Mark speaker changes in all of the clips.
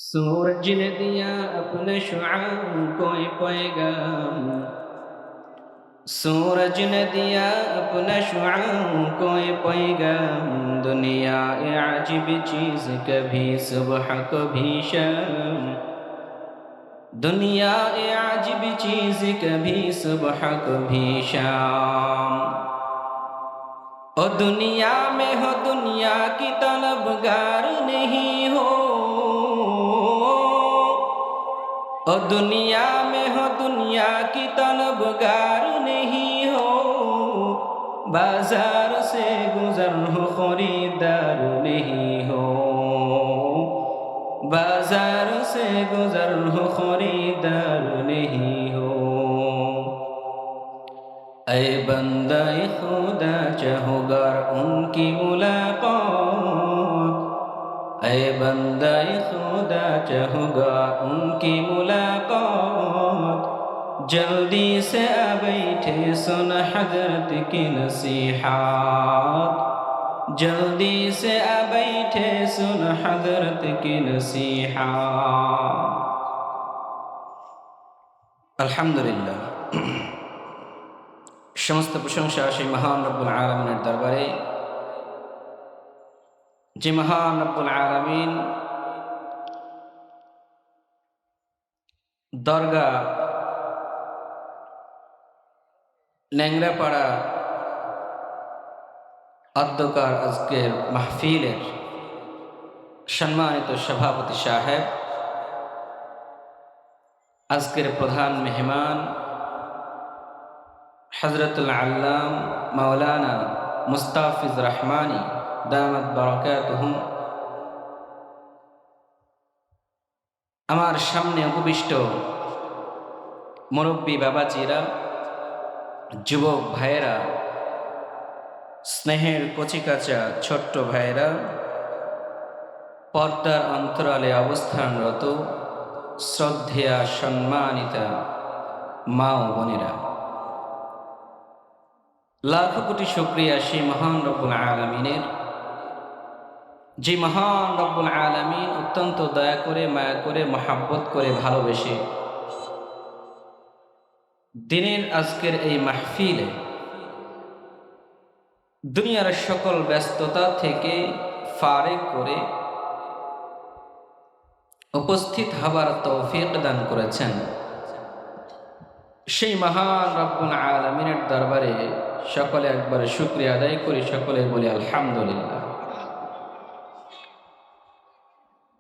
Speaker 1: सूरज ने दिया अपने शुआओं को पैगाम। सूरज ने दिया अपना शुआओं को पैगाम। दुनिया ए अजीब चीज, कभी सुबह कभी शाम। दुनिया ए अजीब चीज, कभी सुबह कभी शाम। ओ दुनिया में हो दुनिया की तलबगार नहीं हो। ओ दुनिया में हो दुनिया की तलबगार नहीं हो। बाजार से गुजर हो खरीदार नहीं हो। बाजार से गुजर हो खरीदार नहीं हो। ऐ बंदा खुदा चाहोगर उनकी मुलाकात। ऐ बंदा खुदा चाहोगा उनकी मुलाकात। जल्दी से आ बैठे सुन हजरत की नसीहत। जल्दी से आ बैठे सुन हजरत की नसीहत। अल्हम्दुलिल्लाह, समस्त प्रशंसा সেই মহান রব্বুল আলামিনের দরবারে, যে মহান রব্বুল আলামিন দরগা ন্যাংরাপাড়া অধ্যকার আজকের মাহফিলের সম্মানিত সভাপতি সাহেব, আজকের প্রধান মেহমান হযরতুল আল্লাম মাওলানা মুস্তাফিজ রহমানী দামাত বারাকাতুহু, আমার সামনে উপবিষ্ট মুরব্বী বাবাজিরা, যুবক ভাইয়েরা, স্নেহের কচিকাচা ছোট্ট ভাইয়েরা, পর্দার অন্তরালে অবস্থানরত শ্রদ্ধেয়া সম্মানিতা মা ও বোনেরা, লাখ কোটি শুকরিয়া সেই মহান রব্বুল আলামিনের, যে মহান রব্বুল আলামিন অত্যন্ত দয়া করে, মায়া করে, মহাব্বত করে, ভালোবেসে দিনের আজকের এই মাহফিলে দুনিয়ার সকল ব্যস্ততা থেকে ফারেক করে উপস্থিত হবার তৌফিক দান করেছেন। সেই মহান রব্বুল আলামিনের দরবারে সকলে একবার শুকরিয়া আদায় করি, সকলে বলি আলহামদুলিল্লাহ।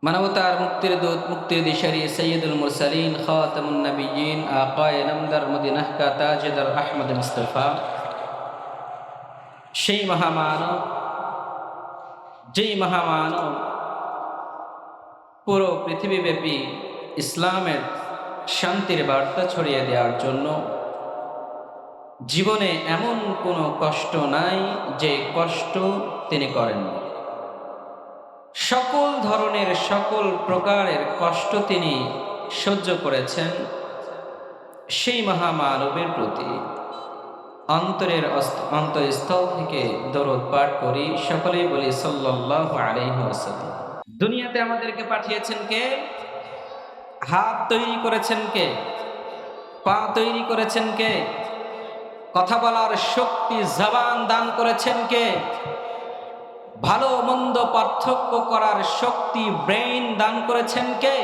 Speaker 1: মানবতার মুক্তির দূত, মুক্তির দিশারি, সৈয়দুল মুরসালিন, খাতামুন নবিয়্যিন, আকায়ে নামদার, মদিনাহ কা তাজদার আহমদ মুস্তাফা, সেই মহামানব, যেই মহামানব পুরো পৃথিবীব্যাপী ইসলামের শান্তির বার্তা ছড়িয়ে দেওয়ার জন্য জীবনে এমন কোনো কষ্ট নাই যে কষ্ট তিনি করেন। সকল ধরনের, সকল প্রকারের কষ্ট তিনি সহ্য করেছেন। সেই মহামানবের প্রতি অন্তরের অন্তঃস্থল থেকে দরুদ পাঠ করি, সকলেই বলি সাল্লাল্লাহু আলাইহি ওয়াসাল্লাম। দুনিয়াতে আমাদেরকে পাঠিয়েছেন কে? হাত তৈরি করেছেন কে? পা তৈরি করেছেন কে? কথা বলার শক্তি, জবান দান করেছেন কে? ভালো মন্দ পার্থক্য করার শক্তি, ব্রেইন দান করেছেন কে?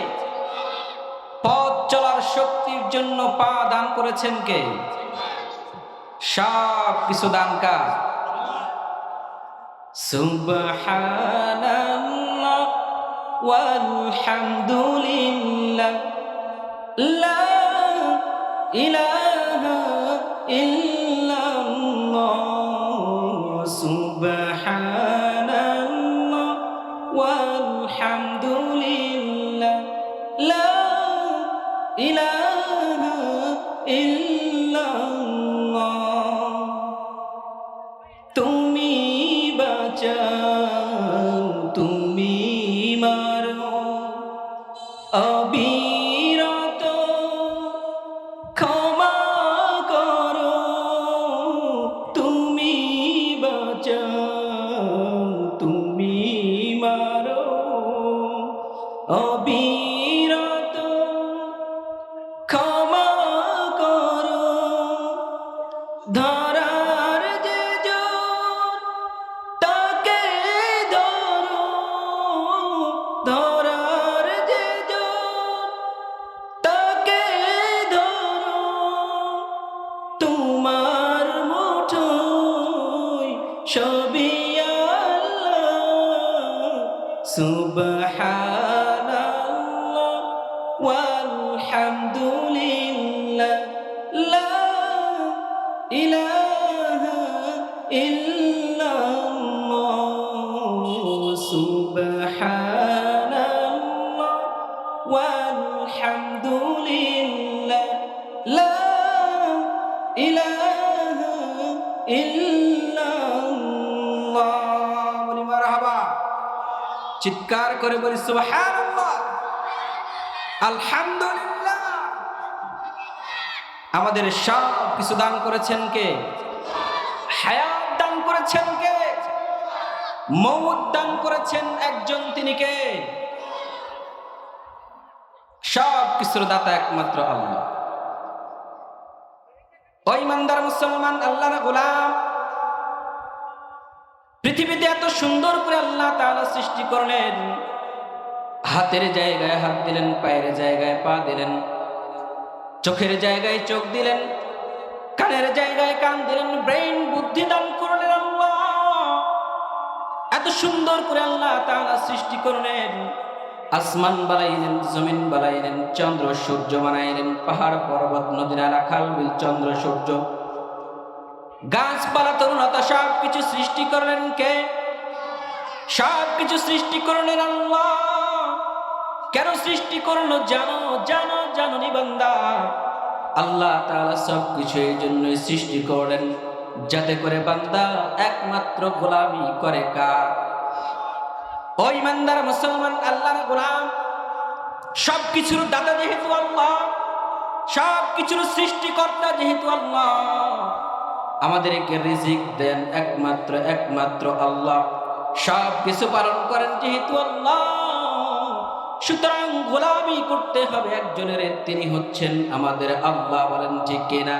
Speaker 1: পথ চলার শক্তির জন্য পা দান করেছেন কে? সব কিছু দান কার? সুবহানাল্লাহ ওয়ালহামদুলিল্লাহ, লা ইলাহা ইল্লাল্লাহ, সুবহানাল্লাহ ওয়ালহামদুলিল্লাহ, লা ইলাহা ইল্লাল্লাহ। তুমি বাঁচাও, তুমি মারো, অবিরত ক্ষমা করো। তুমি বাঁচাও, তুমি মারো, অবিরত والحمد لله لا إله إلا الله سبحان الله والحمد لله لا إله إلا الله বলি মারহাবা চিৎকার করে বলি সুবহানাল্লাহ আলহামদুলিল্লাহ। আমাদের সব কিছু দান করেছেন কে? হায়াত দান করেছেন কে? মওত দান করেছেন একজন, তিনি কে? সব কিছুর দাতা একমাত্র আল্লাহ। ওই ইমানদার মুসলমান আল্লাহর গোলাম, পৃথিবীতে এত সুন্দর করে আল্লাহ তাআলা সৃষ্টি করলেন, হাতের জায়গায় হাত দিলেন, পায়ের জায়গায় পা দিলেন, চোখের জায়গায় চোখ দিলেন, কানের জায়গায় কান দিলেন, ব্রেন বুদ্ধি দান করলেন আল্লাহ। এত সুন্দর করে আল্লাহ তাআলা সৃষ্টি করলেন, আসমান বানাইলেন, জমিন বানাইলেন, চন্দ্র সূর্য বানাইলেন, পাহাড় পর্বত নদী নালা খাল বিল চন্দ্র সূর্য গাছপালা তরুণতা সব কিছু সৃষ্টি করলেন কে? সব কিছু সৃষ্টি করলেন আল্লাহ। কেন সৃষ্টি করলো জানো? জানো জানুনি বান্দা, আল্লাহ তাআলা সব কিছু এই জন্যই সৃষ্টি করলেন যাতে করে বান্দা একমাত্র গোলামি করে কার? ওই ইমানদার মুসলমান আল্লাহর গোলাম, সব কিছুর দাতা যেহেতু আল্লাহ, সব কিছুর সৃষ্টিকর্তা যেহেতু আল্লাহ, আমাদেরকে রিজিক দেন একমাত্র আল্লাহ, সব কিছু পালন করেন যেহেতু আল্লাহ, সুতরাং গোলামি করতে হবে একজনের, তিনি হচ্ছেন আমাদের আল্লাহ। বলেন ঠিক কিনা?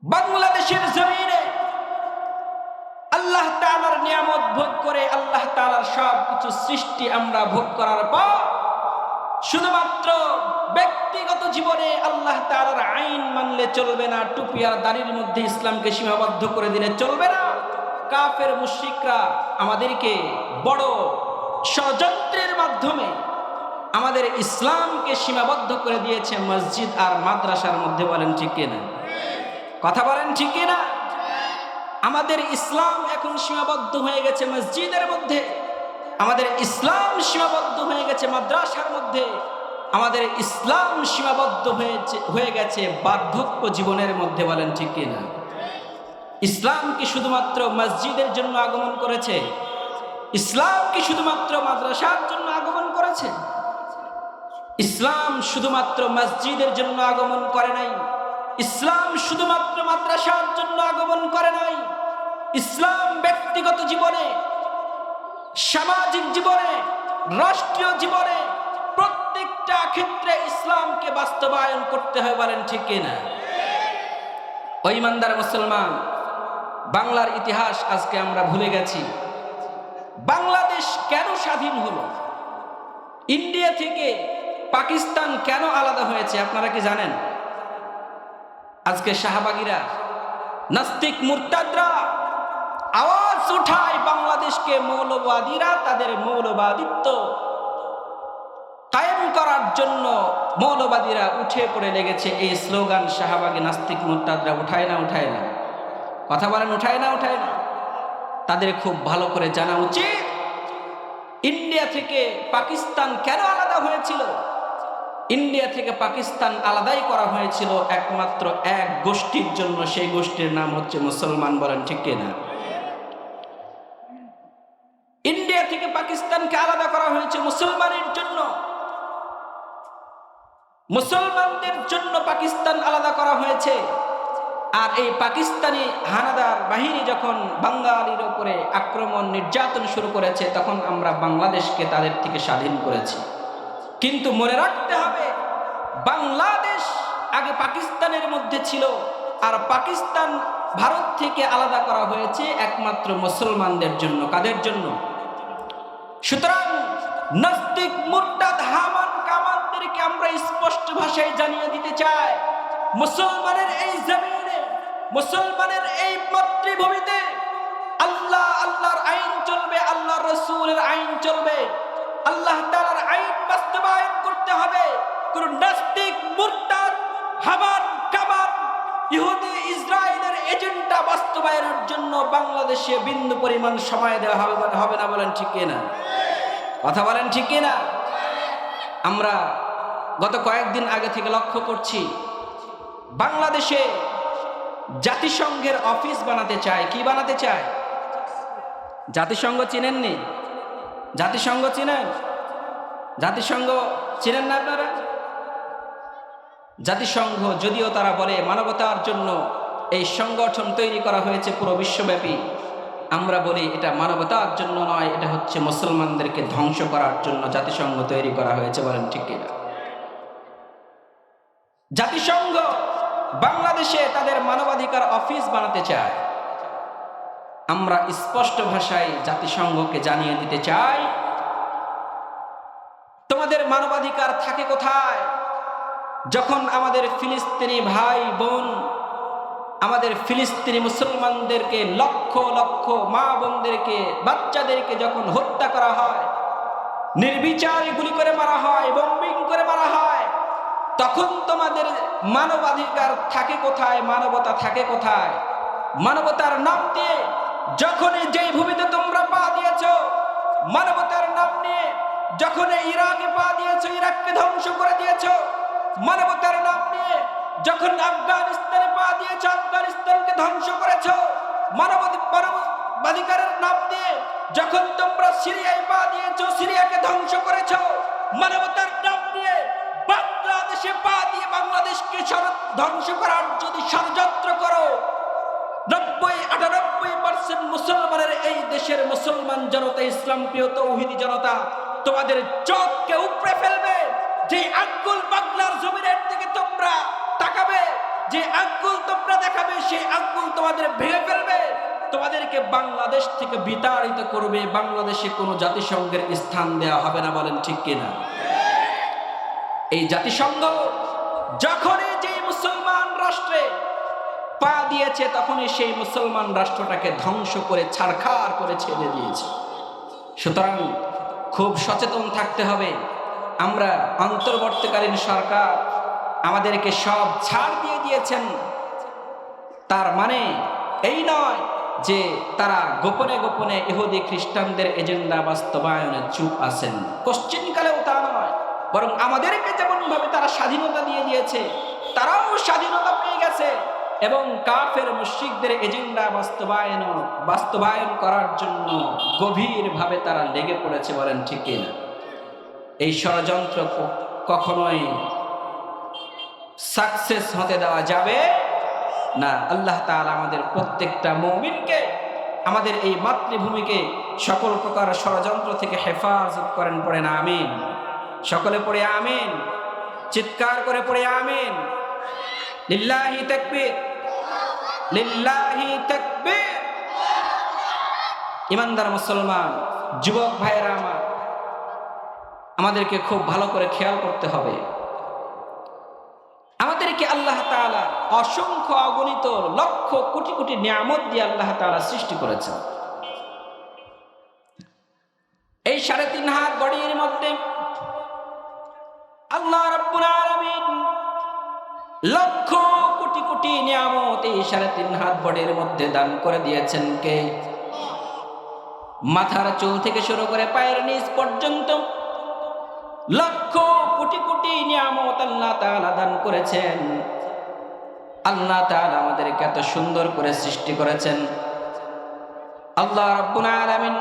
Speaker 1: বাংলাদেশের জমিনে আল্লাহ তাআলার নিয়ামত ভোগ করে, আল্লাহ তাআলার সব কিছু সৃষ্টি আমরা ভোগ করার পর শুধুমাত্র ব্যক্তিগত জীবনে আল্লাহ তাআলার আইন মানলে চলবে না, টুপি আর দাড়ির মধ্যে ইসলামকে সীমাবদ্ধ করে দিলে চলবে না। কাফের মুশরিকরা আমাদেরকে বড় ষড়যন্ত্রের মাধ্যমে আমাদের ইসলামকে সীমাবদ্ধ করে দিয়েছে মসজিদ আর মাদ্রাসার মধ্যে। বলেন ঠিক কিনা? কথা বলেন ঠিক কিনা? আমাদের ইসলাম এখন সীমাবদ্ধ হয়ে গেছে মসজিদের মধ্যে, আমাদের ইসলাম সীমাবদ্ধ হয়ে গেছে মাদ্রাসার মধ্যে, আমাদের ইসলাম সীমাবদ্ধ হয়ে গেছে বার্ধক্য জীবনের মধ্যে। বলেন ঠিক কিনা? ইসলাম কি শুধুমাত্র মসজিদের জন্য আগমন করেছে? ইসলাম কি শুধুমাত্র মাদ্রাসার জন্য আগমন করেছে? ইসলাম শুধুমাত্র মসজিদের জন্য আগমন করে নাই, ইসলাম শুধুমাত্র মাদ্রাসার জন্য আগমন করে নাই। ইসলাম ব্যক্তিগত জীবনে, সামাজিক জীবনে, রাষ্ট্রীয় জীবনে প্রত্যেকটা ক্ষেত্রে ইসলামকে বাস্তবায়ন করতে হয়। বলেন ঠিক কিনা? ওই ইমানদার মুসলমান, বাংলার ইতিহাস আজকে আমরা ভুলে গেছি। বাংলাদেশ কেন স্বাধীন হলো? ইন্ডিয়া থেকে পাকিস্তান কেন আলাদা হয়েছে আপনারা কি জানেন? আজকে শাহবাগীরা, নাস্তিক মুরতাদরা আওয়াজ উঠায় বাংলাদেশকে মৌলবাদীরা তাদের মৌলবাদিত্ব কায়েম করার জন্য মৌলবাদীরা উঠে পড়ে লেগেছে। এই স্লোগান শাহবাগী নাস্তিক মুরতাদরা উঠায় না? উঠায় না? কথা বলেন, উঠায় না? উঠায় না? তাদের খুব ভালো করে জানা উচিত ইন্ডিয়া থেকে পাকিস্তান কেন আলাদা হয়েছিল। ইন্ডিয়া থেকে পাকিস্তান আলাদাই করা হয়েছিল একমাত্র এক গোষ্ঠীর জন্য, সেই গোষ্ঠীর নাম হচ্ছে মুসলমান। বলেন ঠিক কিনা? ইন্ডিয়া থেকে পাকিস্তানকে আলাদা করা হয়েছে মুসলমানের জন্য, মুসলমানদের জন্য পাকিস্তান আলাদা করা হয়েছে। আর এই পাকিস্তানি হানাদার বাহিনী যখন বাঙালির উপরে আক্রমণ নির্যাতন শুরু করেছে, তখন আমরা বাংলাদেশকে তাদের থেকে স্বাধীন করেছি। কিন্তু মনে রাখতে হবে, বাংলাদেশ আগে পাকিস্তানের মধ্যে ছিল, আর পাকিস্তান ভারত থেকে আলাদা করা হয়েছে একমাত্র মুসলমানদের জন্য। কাদের জন্য? সুতরাং নাস্তিক মুরতাদ হামান কামানদেরকে আমরা স্পষ্ট ভাষায় জানিয়ে দিতে চাই, মুসলমানের এই জমিনে, মুসলমানের এই মাতৃভূমিতে আল্লাহর আইন চলবে, আল্লাহর রাসূলের আইন চলবে, আল্লাহ তাআলার আইন মুরতাদ হামান কামান ইহুদি ইসরায়েলের এজেন্ডা বাস্তবায়নের জন্য বাংলাদেশে বিন্দু পরিমাণ সময় দেওয়া হবে না, বলেন ঠিক কিনা? কথা বলেন ঠিক কিনা? আমরা গত কয়েকদিন আগে থেকে লক্ষ্য করছি বাংলাদেশে জাতিসংঘের অফিস বানাতে চায়। কি বানাতে চায়? জাতিসংঘ চিনেননি? জাতিসংঘ চিনেন? জাতিসংঘ চিনেন না আপনারা? জাতিসংঘ যদিও তারা বলে মানবতার জন্য এই সংগঠন তৈরি করা হয়েছে পুরো বিশ্বব্যাপী, আমরা বলি এটা মানবতার জন্য নয়, এটা হচ্ছে মুসলমানদেরকে ধ্বংস করার জন্য জাতিসংঘ তৈরি করা হয়েছে, বলেন ঠিক কিনা? জাতিসংঘ বাংলাদেশে তাদের মানবাধিকার অফিস বানাতে চায়। আমরা স্পষ্ট ভাষায় জাতিসংঘকে জানিয়ে দিতে চাই, তোমাদের মানবাধিকার থাকে কোথায়? যখন আমাদের ফিলিস্তিনি ভাই বোন, আমাদের ফিলিস্তিনি মুসলমানদেরকে লক্ষ লক্ষ মা বোনদেরকে, বাচ্চাদেরকে যখন হত্যা করা হয়, নির্বিচারে গুলি করে মারা হয়, বোম্বিং করে মারা হয়, তখন তোমাদের মানবাধিকার থাকে কোথায়? মানবতা থাকে কোথায়? মানবতার নাম দিয়ে যখন যেই ভূমিতে তোমরা পা দিয়েছ, মানবতার নাম নিয়ে যখন ইরাকে পা দিয়েছ, ইরাককে ধ্বংস করে দিয়েছ, মানবতার নাম নিয়ে যখন আফগানিস্তানে পা দিয়েছ, আফগানিস্তানকে ধ্বংস করেছ, মানবাধিকারের নাম দিয়ে যখন তোমরা সিরিয়ায় পা দিয়েছ, সিরিয়াকে ধ্বংস করেছ, মানবতার নাম দিয়ে বাংলাদেশে পা দিয়ে বাংলাদেশকে ধ্বংস করার যদি ষড়যন্ত্র করো, 90-98% মুসলমানের এই দেশের মুসলমান জনতা, ইসলাম প্রিয় তৌহিদি জনতা তোমাদের চোখকে উপড়ে ফেলবে। যে আঙ্গুল বাংলার জমিনের দিকে তোমরা তাকাবে, যে আঙ্গুল তোমরা দেখাবে, সেই আঙ্গুল তোমাদের ভেঙে ফেলবে, তোমাদেরকে বাংলাদেশ থেকে বিতাড়িত করবে। বাংলাদেশে কোনো জাতিসংঘের স্থান দেওয়া হবে না, বলেন ঠিক কিনা? এই জাতিসংঘ যখনই যে মুসলমান রাষ্ট্রে পা দিয়েছে, তখনই সেই মুসলমান রাষ্ট্রটাকে ধ্বংস করে ছারখার করে ছেড়ে দিয়েছে। সুতরাং খুব সচেতন থাকতে হবে। আমরা অন্তর্বর্তীকালীন সরকার আমাদেরকে সব ছাড় দিয়ে দিয়েছেন, তার মানে এই নয় যে তারা গোপনে গোপনে ইহুদি খ্রিস্টানদের এজেন্ডা বাস্তবায়নে চুপ আছেন, কোশ্চিনকালেও তা নয়। বরং আমাদেরকে যেমন ভাবে তারা স্বাধীনতা দিয়ে দিয়েছে, তারাও স্বাধীনতা পেয়ে গেছে এবং কাফের মুশরিকদের এজেন্ডা বাস্তবায়ন করার জন্য গভীরভাবে তারা লেগে পড়েছে, বলেন ঠিক কিনা? এই ষড়যন্ত্র কখনোই সাকসেস হতে দেওয়া যাবে না। আল্লাহ তাআলা আমাদের প্রত্যেকটা মুমিনকে, আমাদের এই মাতৃভূমিকে সকল প্রকার ষড়যন্ত্র থেকে হেফাজত করেন। পড়েন আমিন। সকলে পড়ে আমিন, চিৎকার করে পড়ে আমিন। লিল্লাহি তাকবীর, লিল্লাহি তাকবীর। ইমানদার মুসলমান যুবক ভাইয়েরা আমার, আমাদেরকে খুব ভালো করে খেয়াল করতে হবে। আমাদেরকে আল্লাহ তাআলা অসংখ্য অগণিত লক্ষ কোটি কোটি নিয়ামত দিয়ে আল্লাহ তাআলা সৃষ্টি করেছেন। এই 3.5 হাত বডির মধ্যে আল্লাহ রাব্বুল আলামিন লক্ষ কোটি কোটি নিয়ামত এই 3.5 হাত বডির মধ্যে দান করে দিয়েছেন কে? মাথার চুল থেকে শুরু করে পায়ের নিচ পর্যন্ত লক্ষ কোটি কোটি নিয়ামত আল্লাহ তাআলা দান করেছেন। আল্লাহ তাআলা আমাদেরকে এত সুন্দর করে সৃষ্টি করেছেন। আল্লাহ রাব্বুল আলামিন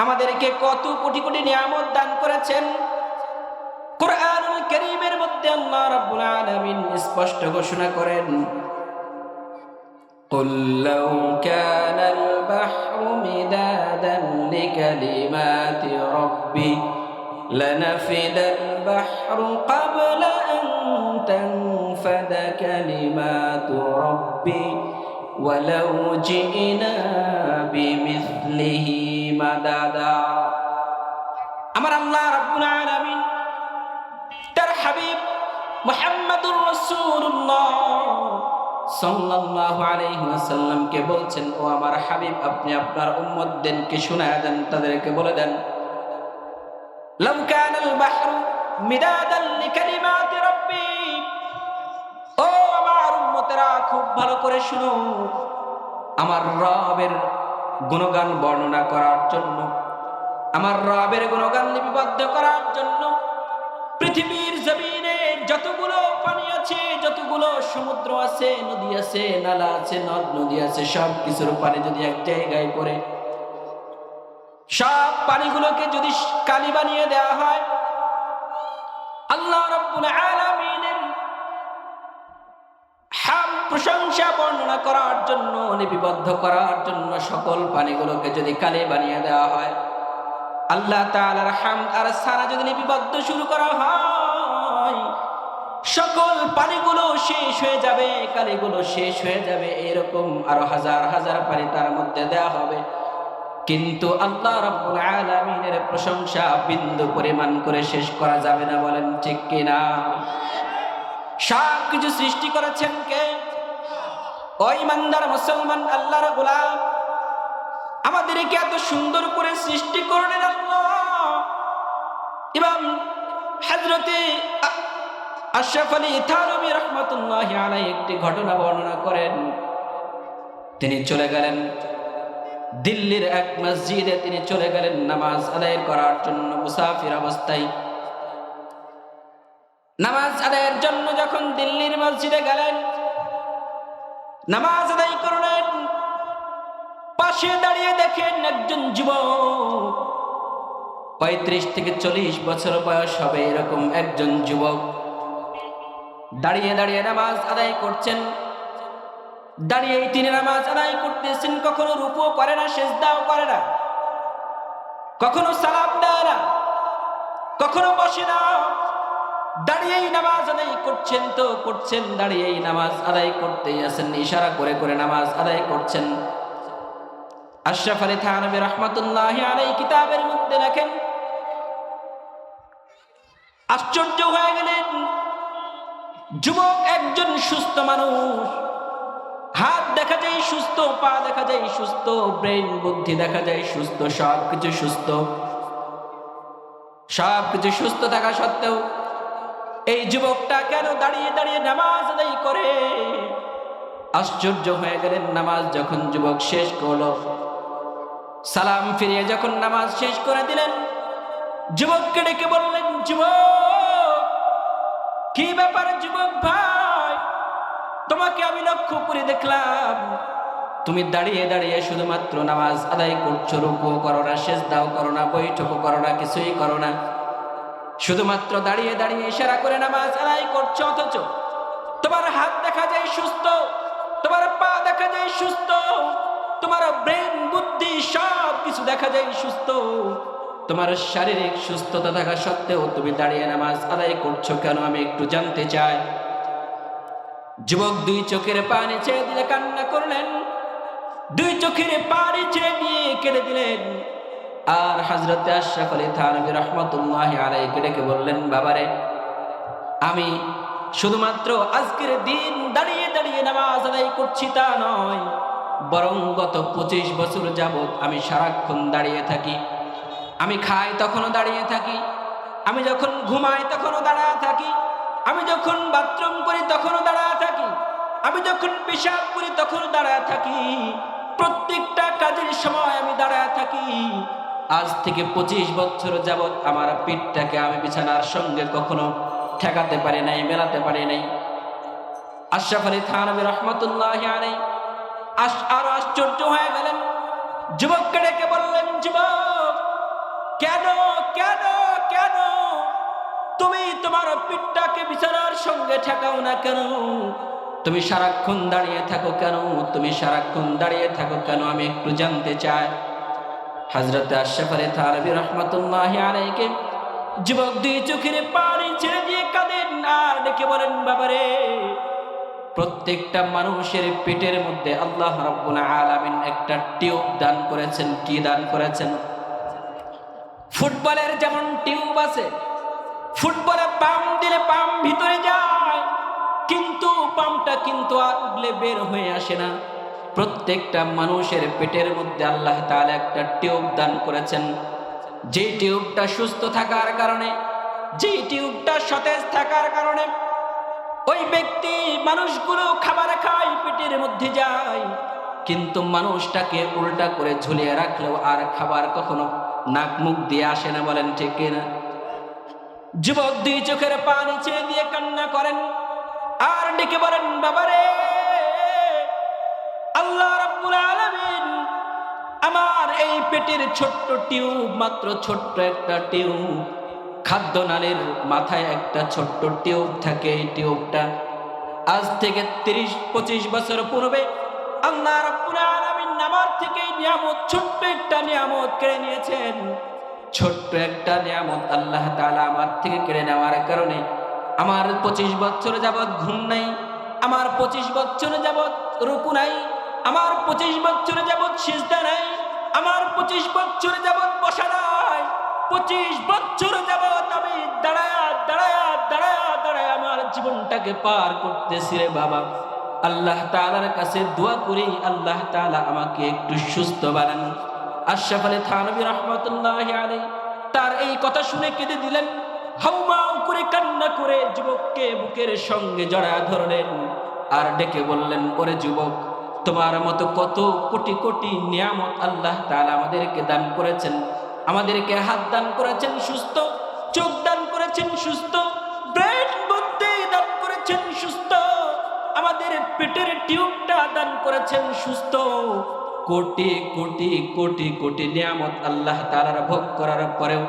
Speaker 1: আমাদেরকে কত কোটি কোটি নিয়ামত দান করেছেন। কুরআনুল কারীমের মধ্যে আল্লাহ রাব্বুল আলামিন স্পষ্ট ঘোষণা করেন, কুল লাউ কানাল বাহরু মিদাদান লিকালিমাতি রাব্বি লানাফিদাল বাহরু ক্বাবলা আন তানফাদা কালিমাতু রাব্বি ওয়ালাউ জিনা বিমিসলিহি মাদাদা। আমার আল্লাহ রাব্বুল আলামিন তার হাবিব মুহাম্মদুর রাসূলুল্লাহ সাল্লাল্লাহু আলাইহি ওয়াসাল্লামকে বলছেন, ও আমার হাবিব, আপনি আপনার উম্মতদেরকে শোনায় দেন, তাদেরকে বলে দেন, লাউ কানাল বাহরু মিদাদাল লিকালিমাতি রাব্বি। ও আমার উম্মতেরা, খুব ভালো করে শুনো, আমার রবের গুণগান বর্ণনা করার জন্য, আমার রবের গুণগান লিপিবদ্ধ করার জন্য পৃথিবীর জমিনে যতগুলো পানি আছে, যতগুলো সমুদ্র আছে, নদী আছে, নালা আছে, নদ নদী আছে, সব কিছুর পানি যদি এক জায়গায় করে সব পানিগুলোকে যদি কালি বানিয়ে দেওয়া হয়, আল্লাহ রাব্বুল আলামিনের হামদ প্রশংসা বর্ণনা করার জন্য, লিপিবদ্ধ করার জন্য সকল পানিগুলোকে যদি কালি বানিয়ে দেওয়া হয়, আল্লাহ তাআলার হামদ আর সানা যদি লিপিবদ্ধ শুরু করা হয়, সকল পানিগুলো শেষ হয়ে যাবে, কালিগুলো শেষ হয়ে যাবে, এরকম আরো হাজার হাজার পানি তার মধ্যে দেওয়া হবে। কিন্তু আল্লাহ রাব্বুল আলামিনের প্রশংসা বিন্দু পরিমাণ করে শেষ করা যাবে না, বলেন ঠিক কিনা? সব কিছু সৃষ্টি করেছেন কে? ওই ইমানদার মুসলমান আল্লাহর গোলাম, আমাদেরকে এত সুন্দর করে সৃষ্টি করলেন আল্লাহ। এবং হযরতে আশরাফ আলী থানভী রাহমাতুল্লাহি আলাইহি একটি ঘটনা বর্ণনা করেন। তিনি চলে গেলেন দিল্লির এক মসজিদে, তিনি চলে গেলেন নামাজ আদায় করার জন্য। মুসাফির অবস্থায় নামাজ আদায়ের জন্য যখন দিল্লির মসজিদে গেলেন, নামাজ আদায় করলেন, পাশে দাঁড়িয়ে দেখেন একজন যুবক, 35 থেকে 40 বছর বয়স হবে এরকম একজন যুবক দাঁড়িয়ে দাঁড়িয়ে নামাজ আদায় করছেন। দাঁড়িয়েই তিনি নামাজ আদায় করতেছেন, কখনো রুকু করে না, সিজদাও করে না, কখনো সালাম দেয় না, কখনো বসে না, দাঁড়িয়েই নামাজ আদায় করছেন তো করছেন, দাঁড়িয়েই নামাজ আদায় করতেই আছেন, ইশারা করে করে নামাজ আদায় করছেন। আশরাফ আলী থানভী রাহমাতুল্লাহি আলাইহি কিতাবের মধ্যে লেখেন, আশ্চর্য হয়ে গেলেন, যুবক একজন সুস্থ মানুষ, হাত দেখা যায় সুস্থ, পা দেখা যায় সুস্থ, ব্রেন বুদ্ধি দেখা যায় সুস্থ, সবকিছু সুস্থ। সবকিছু সুস্থ থাকা সত্ত্বেও এই যুবকটা কেন দাঁড়িয়ে দাঁড়িয়ে নামাজ আদায় করে? আশ্চর্য হয়ে গেলেন। নামাজ যখন যুবক শেষ করলো, সালাম ফিরিয়ে যখন নামাজ শেষ করে দিলেন, যুবককে ডেকে বললেন, যুবক, কি ব্যাপার যুবক ভাই? তোমাকে আমি লক্ষ্য করে দেখলাম, তুমি দাঁড়িয়ে দাঁড়িয়ে শুধুমাত্র নামাজ আদায় করছো, রুকুও করো না, সিজদাও করো না, বৈঠকও করো না, কিছুই করো না, শুধুমাত্র দাঁড়িয়ে দাঁড়িয়ে ইশারা করে নামাজ আদায় করছো। অথচ তোমার হাত দেখা যায় সুস্থ, তোমার পা দেখা যায় সুস্থ, তোমার ব্রেন বুদ্ধি সব কিছু দেখা যায় সুস্থ, তোমার শারীরিক সুস্থতা থাকা সত্ত্বেও তুমি দাঁড়িয়ে নামাজ আদায় করছো কেন? আমি একটু জানতে চাই। যুবক দুই চোখের পানি ছেড়ে দিলে কান্না করলেন, দুই চোখের পানি ছেড়ে দিয়ে কেঁদে দিলেন। আর হযরত আশরাফ আলী থানভী রাহমাতুল্লাহি আলাইহি ডেকে বললেন, বাবারে, আমি শুধুমাত্র আজকের দিন দাঁড়িয়ে দাঁড়িয়ে নামাজ আদায় করছি তা নয়, বরং গত 25 বছর যাবৎ আমি সারাক্ষণ দাঁড়িয়ে থাকি। আমি খাই তখনও দাঁড়িয়ে থাকি, আমি যখন ঘুমাই তখনও দাঁড়ায় থাকি, আমি যখন বাথরুম করি তখনও দাঁড়ায় থাকি, আমি যখন পেশাব করি তখনও দাঁড়ায় থাকি, প্রত্যেকটা কাজের সময় আমি দাঁড়ায় থাকি। আজ থেকে 25 বছর যাবৎ আমার পিঠটাকে আমি বিছানার সঙ্গে কখনো ঠেকাতে পারি নাই, মেলাতে পারি নাই। আশরাফ আলী থানভী রাহমাতুল্লাহি আলাইহি আরো আশ্চর্য হয়ে গেলেন। যুবককে ডেকে বললেন, যুবক, কেন কেন কেন তুমি তোমার পিঠটাকে বিছানার সঙ্গে ঠেকাও না কেন? তুমি সারাক্ষণ দাঁড়িয়ে থাকো কেন? তুমি সারাক্ষণ দাঁড়িয়ে থাকো কেন? আমি একটু জানতে চাই। হযরত আশরাফ আলী থানভী রাহমাতুল্লাহি আলাইহি যুবক দুই চোখের পানি ছেড়ে দিয়ে কাঁদেন আর ডেকে বলেন, বাবারে, প্রত্যেকটা মানুষের পেটের মধ্যে আল্লাহ রাব্বুল আলামিন একটা টিউব দান করেছেন। কি দান করেছেন? ফুটবলের যেমন টিউব আছে, ফুটবলে পাম্প দিলে পাম্প ভিতরে যায়, কিন্তু পাম্পটা কিন্তু আগলে বের হয়ে আসে না। প্রত্যেকটা মানুষের পেটের মধ্যে আল্লাহ তাআলা একটা টিউব দান করেছেন, যে টিউবটা সুস্থ থাকার কারণে যে টিউবটা সতেজ থাকার কারণে ওই ব্যক্তি মানুষগুলো খাবার খায়, পেটের মধ্যে যায়, কিন্তু মানুষটাকে উল্টা করে ঝুলিয়ে রাখলেও আর খাবার কখনো নাক মুখ দিয়ে আসে না, বলেন ঠিক কিনা? যুবক দুই চোখের পানি ছেড়ে দিয়ে কান্না করেন আর ডেকে বলেন, বাবারে, আল্লাহ রাব্বুল আলামিন আমার এই পেটের ছোট্ট টিউব, মাত্র ছোট্ট একটা টিউব, খাদ্যনালীর মাথায় একটা ছোট্ট টিউব থাকে, এই টিউবটা আজ থেকে 30-25 বছর পূর্বে আল্লাহ রাব্বুল আলামিন আমার থেকে নিয়ামত, ছোট্ট একটা নিয়ামত কেড়ে নিয়েছেন। ছোট্ট একটা নিয়ামত আল্লাহ তাআলা আমার থেকে কেড়ে নেওয়ার কারণে আমার 25 বছর যাবৎ ঘুম নাই, আমার 25 বছর যাবৎ রুকু নাই, আমার 25 বছর যাবৎ সিজদা নাই, আমার 25 বছর যাবৎ বসা নাই, 25 বছর যাবৎ আমি দাঁড়ায়া দাঁড়ায়া দাঁড়ায়া দাঁড়ায়া আমার জীবনটাকে পার করতেছি রে বাবা। আল্লাহ তাআলার কাছে দোয়া করি, আল্লাহ তাআলা আমাকে একটু সুস্থ বানান। আশরাফ আলী থানভী রাহমাতুল্লাহি আলাইহি তার এই কথা শুনে কেঁদে দিলেন, হাউমাউ করে কান্না করে যুবককে বুকের সঙ্গে জড়া ধরলেন আর ডেকে বললেন, ওরে যুবক, তোমার মতো কত কোটি কোটি নিয়ামত আল্লাহ তাআলা আমাদেরকে দান করেছেন। আমাদেরকে হাত দান করেছেন সুস্থ, চোখ দান করেছেন সুস্থ, ব্রেন বুদ্ধি দান করেছেন সুস্থ, আমাদের পেটের টিউবটা দান করেছেন সুস্থ। কোটি কোটি কোটি কোটি নিয়ামত আল্লাহ তাআলার ভোগ করার পরেও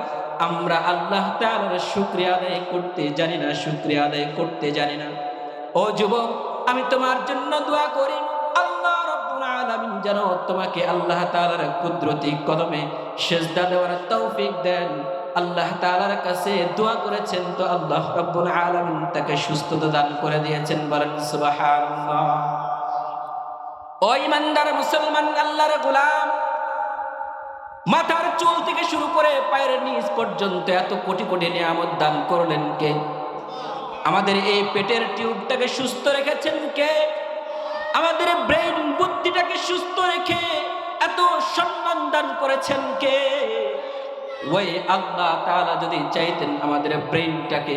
Speaker 1: আমরা আল্লাহ তাআলার শুকরিয়া আদায় করতে জানি না, শুকরিয়া আদায় করতে জানি না। ও যুবক, আমি তোমার জন্য দোয়া করি, আল্লাহ রাব্বুল আলামিন যেন তোমাকে আল্লাহ তাআলার কুদরতি কদমে সিজদা দেওয়ার তৌফিক দেন। আল্লাহ তাআলার কাছে দোয়া করেছেন তো আল্লাহ রাব্বুল আলামিন তাকে সুস্থতা দান করে দিয়েছেন, বলেন সুবহানাল্লাহ। ও ইমানদার মুসলমান, আল্লাহর গোলাম, মাথার চুল থেকে শুরু করে পায়ের নিচ পর্যন্ত এত কোটি কোটি নিয়ামত দান করলেন কে? আমাদের এই পেটের টিউবটাকে সুস্থ রেখেছেন কে? আমাদের ব্রেন বুদ্ধিটাকে সুস্থ রেখে এত সম্মান দান করেছেন কে? ওই আল্লাহ তাআলা যদি চাইতেন আমাদের ব্রেনটাকে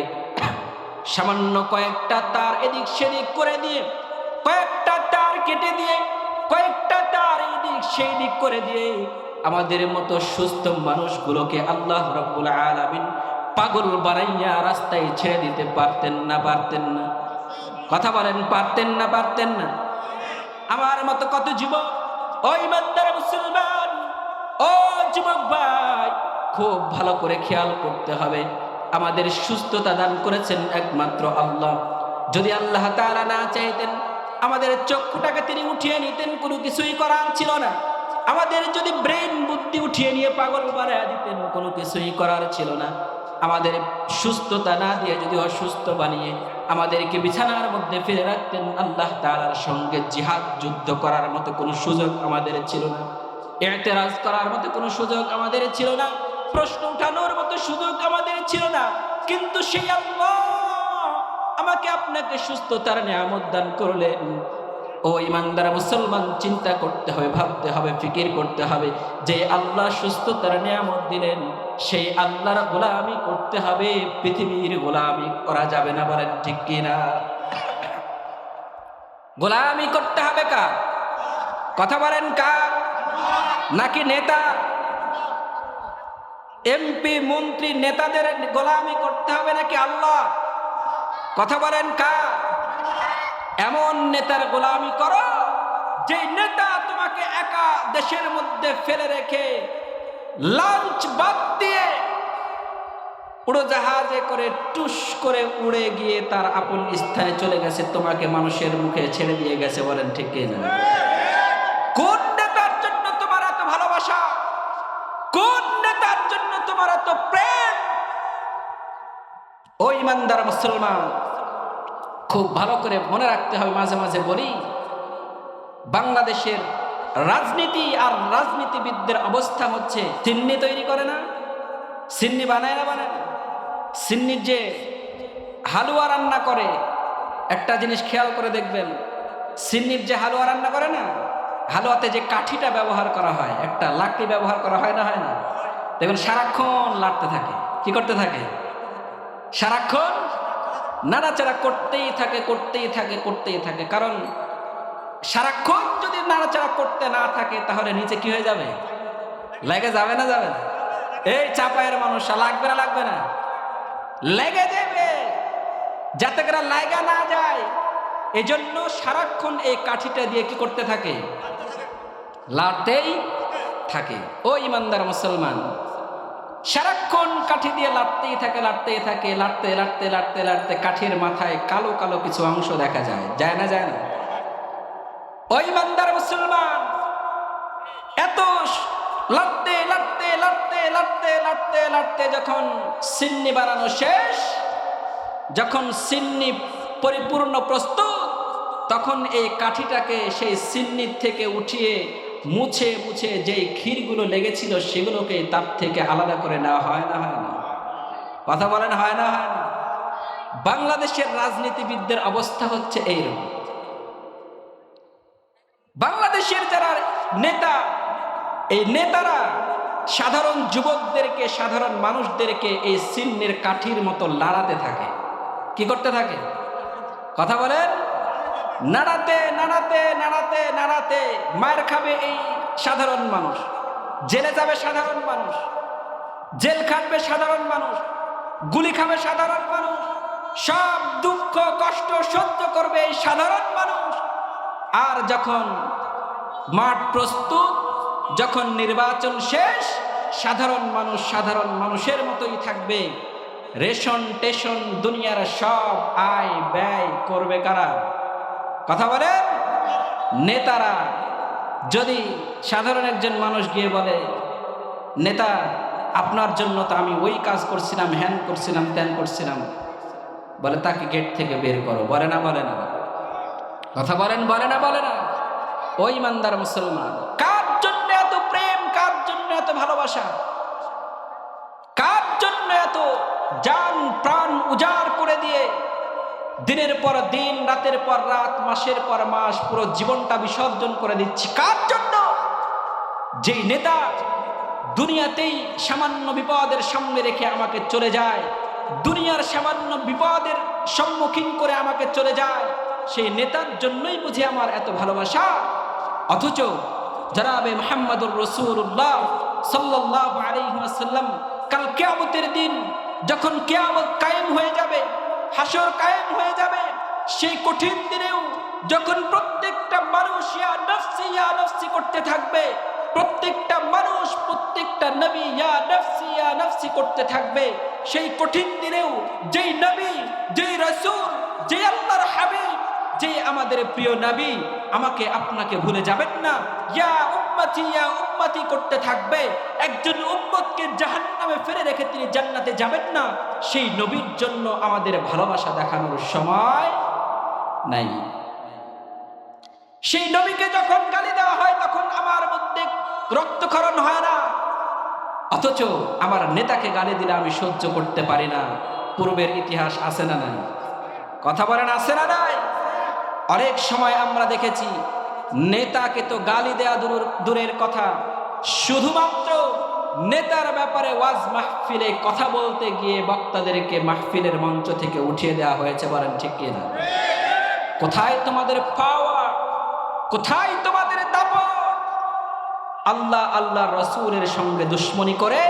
Speaker 1: সামান্য কয়েকটা তার এদিক সেদিক করে দিয়ে, কয়েকটা তার কেটে দিয়ে, কয়েকটা তার এদিক সেই দিক করে দিয়ে আমাদের মতো সুস্থ মানুষগুলোকে আল্লাহ রাব্বুল আলামিন পাগল বানাইয়া রাস্তায় ছেড়ে দিতে পারতেন না? পারতেন না? কথা বলেন, পারতেন না? পারতেন না? আমার মতো কত যুবক, ও ইমানদার মুসলমান, ও যুবক ভাই, খুব ভালো করে খেয়াল করতে হবে, আমাদের সুস্থতা দান করেছেন একমাত্র আল্লাহ। যদি আল্লাহ তাআলা না চাইতেন, আমাদের চক্ষুটাকে তিনি উঠিয়ে নিতেন, কোনো কিছুই করার ছিল না। আমাদের যদি ব্রেন বুদ্ধি উঠিয়ে নিয়ে পাগল বানায়া দিতেন, কোনো কিছুই করার ছিল না। আমাদের সুস্থতা না দিয়ে যদি অসুস্থ বানিয়ে আমাদেরকে বিছানার মধ্যে ফেলে রাখতেন, আল্লাহ তাআলার সঙ্গে জিহাদ যুদ্ধ করার মতো কোনো সুযোগ আমাদের ছিল না, ইতিরাজ করার মতো কোনো সুযোগ আমাদের ছিল না, প্রশ্ন উঠানোর মতো সুযোগ আমাদের ছিল না। কিন্তু সেই আল্লাহ আমাকে আপনাকে সুস্থতার নিয়ামত দান করলেন। ও ইমানদার মুসলমান, চিন্তা করতে হবে, ভাবতে হবে, ফিকির করতে হবে, যে আল্লাহ সুস্থতার নিয়ামত দিলেন, সেই আল্লাহর গোলামি করতে হবে, পৃথিবীর গোলামি করা যাবে না, বলেন ঠিক কিনা? গোলামি করতে হবে কার? কথা বলেন, কার? নাকি নেতা, এমপি, মন্ত্রী, নেতাদের গোলামি করতে হবে নাকি আল্লাহ? কথা বলেন, কার? এমন নেতার গোলামি করো যে নেতা তোমাকে একা দেশের মধ্যে ফেলে রেখে লাঞ্চ বাদ দিয়ে উড়োজাহাজে করে টুস করে উড়ে গিয়ে তার আপন স্থানে চলে গেছে, তোমাকে মানুষের মুখে ছেড়ে দিয়ে গেছে, বলেন ঠিক কিনা? কোন নেতার জন্য তোমার এত ভালোবাসা? কোন নেতার জন্য তোমার এত প্রেম? ও ইমানদার মুসলমান, খুব ভালো করে মনে রাখতে হবে। মাঝে মাঝে বলি, বাংলাদেশের রাজনীতি আর রাজনীতিবিদদের অবস্থা হচ্ছে, সিন্নি তৈরি করে না, সিন্নি বানায় না, বানায় না, সিন্নির যে হালুয়া রান্না করে, একটা জিনিস খেয়াল করে দেখবেন, সিন্নির যে হালুয়া রান্না করে না, হালুয়াতে যে কাঠিটা ব্যবহার করা হয়, একটা লাকড়ি ব্যবহার করা হয় না, হয় না? দেখবেন সারাক্ষণ লাড়তে থাকে। কি করতে থাকে? সারাক্ষণ নাড়াচাড়া করতেই থাকে করতেই থাকে করতেই থাকে। কারণ সারাক্ষণ যদি নাড়াচাড়া করতে না থাকে তাহলে নিচে কি হয়ে যাবে? লেগে যাবে না যাবে না? এই চাপায়ের মানুষ লাগবে না লাগবে না? লেগে যাবে। যাতে করে লাগা না যায় এজন্য সারাক্ষণ এই কাঠিটা দিয়ে কি করতে থাকে? লাড়তেই থাকে। ও ইমানদার মুসলমান, সারাক্ষণ কাঠি দিয়ে লাড়তেই থাকে লাড়তেই থাকে, লাড়তে লাড়তে লাড়তে লাড়তে কাঠির মাথায় কালো কালো কিছু অংশ দেখা যায়, যায় না যায় না? ও ইমানদার মুসলমান, এত লাড়তে লাড়তে লাড়তে লাড়তে লাড়তে লাড়তে যখন সিন্নি বানানো শেষ, যখন সিন্নি পরিপূর্ণ প্রস্তুত, তখন এই কাঠিটাকে সেই সিন্নির থেকে উঠিয়ে মুছে মুছে যেই ক্ষীরগুলো লেগেছিল সেগুলোকে তার থেকে আলাদা করে নেওয়া হয় না হয় না? কথা বলেন হয় না হয় না? বাংলাদেশের রাজনীতিবিদদের অবস্থা হচ্ছে এইরকম। বাংলাদেশের যারা নেতা, এই নেতারা সাধারণ যুবকদেরকে, সাধারণ মানুষদেরকে এই সিন্নির কাঠির মতো লাড়াতে থাকে। কি করতে থাকে? কথা বলেন। নাড়াতে নাড়াতে নাড়াতে নাড়াতে মার খাবে এই সাধারণ মানুষ, জেলে যাবে সাধারণ মানুষ, জেল খাটবে সাধারণ মানুষ, গুলি খাবে সাধারণ মানুষ, সব দুঃখ কষ্ট সহ্য করবে এই সাধারণ মানুষ। আর যখন মাঠ প্রস্তুত, যখন নির্বাচন শেষ, সাধারণ মানুষ সাধারণ মানুষের মতোই থাকবে। রেশন টেশন দুনিয়ার সব আয় ব্যয় করবে কারা? কথা বলেন। নেতারা। যদি সাধারণ একজন মানুষ গিয়ে বলে, নেতা আপনার জন্য তো আমি ওই কাজ করছিলাম, হ্যান করছিলাম, ত্যান করছিলাম, বলে তাকে গেট থেকে বের করো। বলে না বলে না? কথা বলেন, বলে না বলে না? ওই ইমানদার মুসলমান, কার জন্য এত প্রেম, কার জন্য এত ভালোবাসা, কার জন্য এত জান প্রাণ উজাড় করে দিয়ে দিনের পর দিন, রাতের পর রাত, মাসের পর মাস পুরো জীবনটা বিসর্জন করে দিচ্ছি? কার জন্য? যেই নেতা দুনিয়াতেই সামান্য বিপদের সামনে রেখে আমাকে চলে যায়, দুনিয়ার সামান্য বিপদের সম্মুখীন করে আমাকে চলে যায়, সেই নেতার জন্যই বুঝি আমার এত ভালোবাসা। অথচ জনাবে মুহাম্মদুর রাসূলুল্লাহ সাল্লাল্লাহু আলাইহি ওয়াসাল্লাম কাল কিয়ামতের দিন যখন কিয়ামত কায়েম হয়ে যাবে, হাসর কায়েম হয়ে যাবে, সেই কঠিন দিনেও যখন প্রত্যেকটা মানুষ ইয়া নফসি করতে থাকবে, প্রত্যেকটা মানুষ, প্রত্যেকটা নবী ইয়া নফসি করতে থাকবে, সেই কঠিন দিনেও যেই নবী, যেই রাসূল, যেই আল্লাহর হাবিব, যে আমাদের প্রিয় নবী আমাকে আপনাকে ভুলে যাবেন না, ইয়া উম্মতি করতে থাকবে, একজন উম্মতকে জাহান্নামে ফেলে রেখে তিনি জান্নাতে যাবেন না, সেই নবীর জন্য আমাদের ভালোবাসা দেখানোর সময় নাই। সেই নবীকে যখন গালি দেওয়া হয় তখন আমার মধ্যে রক্তক্ষরণ হয় না, অথচ আমার নেতাকে গালি দিলে আমি সহ্য করতে পারি না। পূর্বের ইতিহাস আছে না নাই? কথা বলেন, আছে না নাই? অনেক সময় আমরা দেখেছি নেতাকে তো গালি দেয়া দূরের কথা, শুধুমাত্র নেতার ব্যাপারে ওয়াজ মাহফিলে কথা বলতে গিয়ে বক্তাদেরকে মাহফিলের মঞ্চ থেকে উঠিয়ে দেওয়া হয়েছে। বলেন ঠিক কিনা? কোথায় তোমাদের পাওয়ার? কোথায় তোমাদের দাপট? আল্লাহ আল্লাহ রসুলের সঙ্গে দুশ্মনী করে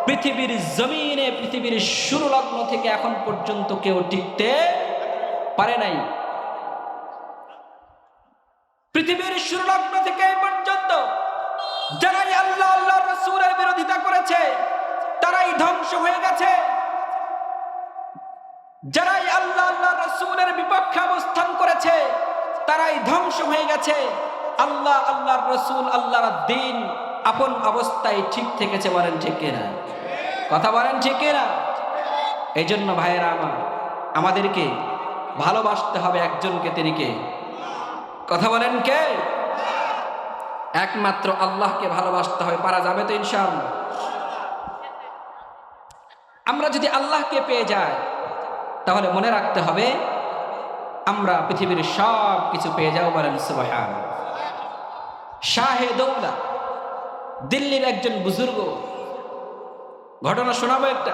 Speaker 1: পৃথিবীর জমিনে, পৃথিবীর শুরু লগ্ন থেকে এখন পর্যন্ত কেউ টিকতে পারে নাই। পৃথিবীর শুরু লগ্ন থেকে এই পর্যন্ত যারাই আল্লাহ আল্লাহ রসুলের বিরোধিতা করেছে তারাই ধ্বংস হয়ে গেছে। যারাই আল্লাহ আল্লাহ রসুলের বিপক্ষে অবস্থান করেছে তারাই ধ্বংস হয়ে গেছে। আল্লাহ আল্লাহর রসুল, আল্লাহর দ্বীন আপন অবস্থায় ঠিক থেকেছে। বলেন ঠিক কিনা? কথা বলেন ঠিক কিনা? এই জন্য ভাইয়েরা আমার, আমাদেরকে ভালোবাসতে হবে একজনকে। তিনি কে? কথা বলেন কে? একমাত্র আল্লাহকে ভালোবাসতে হবে। পারা যাবে তো ইনশাআল্লাহ? আমরা যদি আল্লাহকে পেয়ে যাই তাহলে মনে রাখতে হবে আমরা পৃথিবীর সব কিছু পেয়ে যাবো। বলেন সুবহানাল্লাহ। শাহে দৌলা, দিল্লির একজন বুজুর্গ, ঘটনা শোনাবো একটা।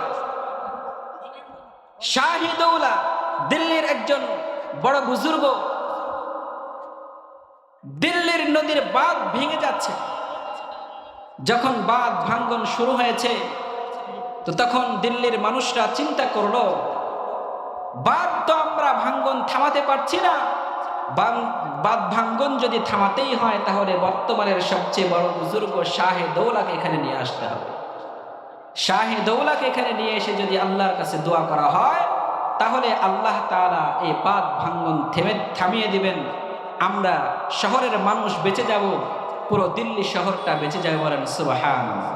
Speaker 1: শাহিদৌলা দিল্লির একজন বড় বুজুর্গ, দিল্লির নদীর বাঁধ ভেঙে যাচ্ছে। যখন বাঁধ ভাঙ্গন শুরু হয়েছে, তো তখন দিল্লির মানুষরা চিন্তা করলো, বাঁধ তো আমরা ভাঙ্গন থামাতে পারছি না, বাঁধ ভাঙ্গন যদি থামাতেই হয় তাহলে বর্তমানের সবচেয়ে বড় বুজুর্গ শাহেদৌলাকে এখানে নিয়ে আসতে হবে। শাহেদৌলাকে এখানে নিয়ে এসে যদি আল্লাহর কাছে দোয়া করা হয়, তাহলে আল্লাহ তাআলা এই বাঁধ ভাঙ্গন থামিয়ে দিবেন। আমরা শহরের মানুষ বেঁচে যাব, পুরো দিল্লি শহরটা বেঁচে যাবে। বলেন সুবহানাল্লাহ।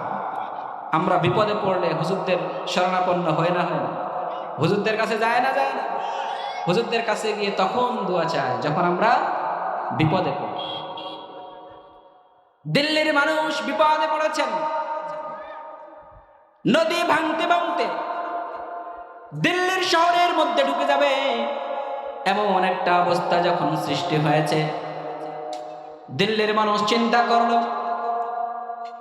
Speaker 1: আমরা বিপদে পড়লে হুজুরদের শরণাপন্ন হয় না? হুজুরদের কাছে যায় না? হুজুরদের কাছে গিয়ে তখন দোয়া চায় যখন আমরা বিপদে পড়ি। দিল্লির মানুষ বিপদে পড়েছেন, নদী ভাঙতে ভাঙতে দিল্লির শহরের মধ্যে ঢুকে যাবে এমন একটা অবস্থা যখন সৃষ্টি হয়েছে, দিল্লির মানুষ চিন্তা করলো,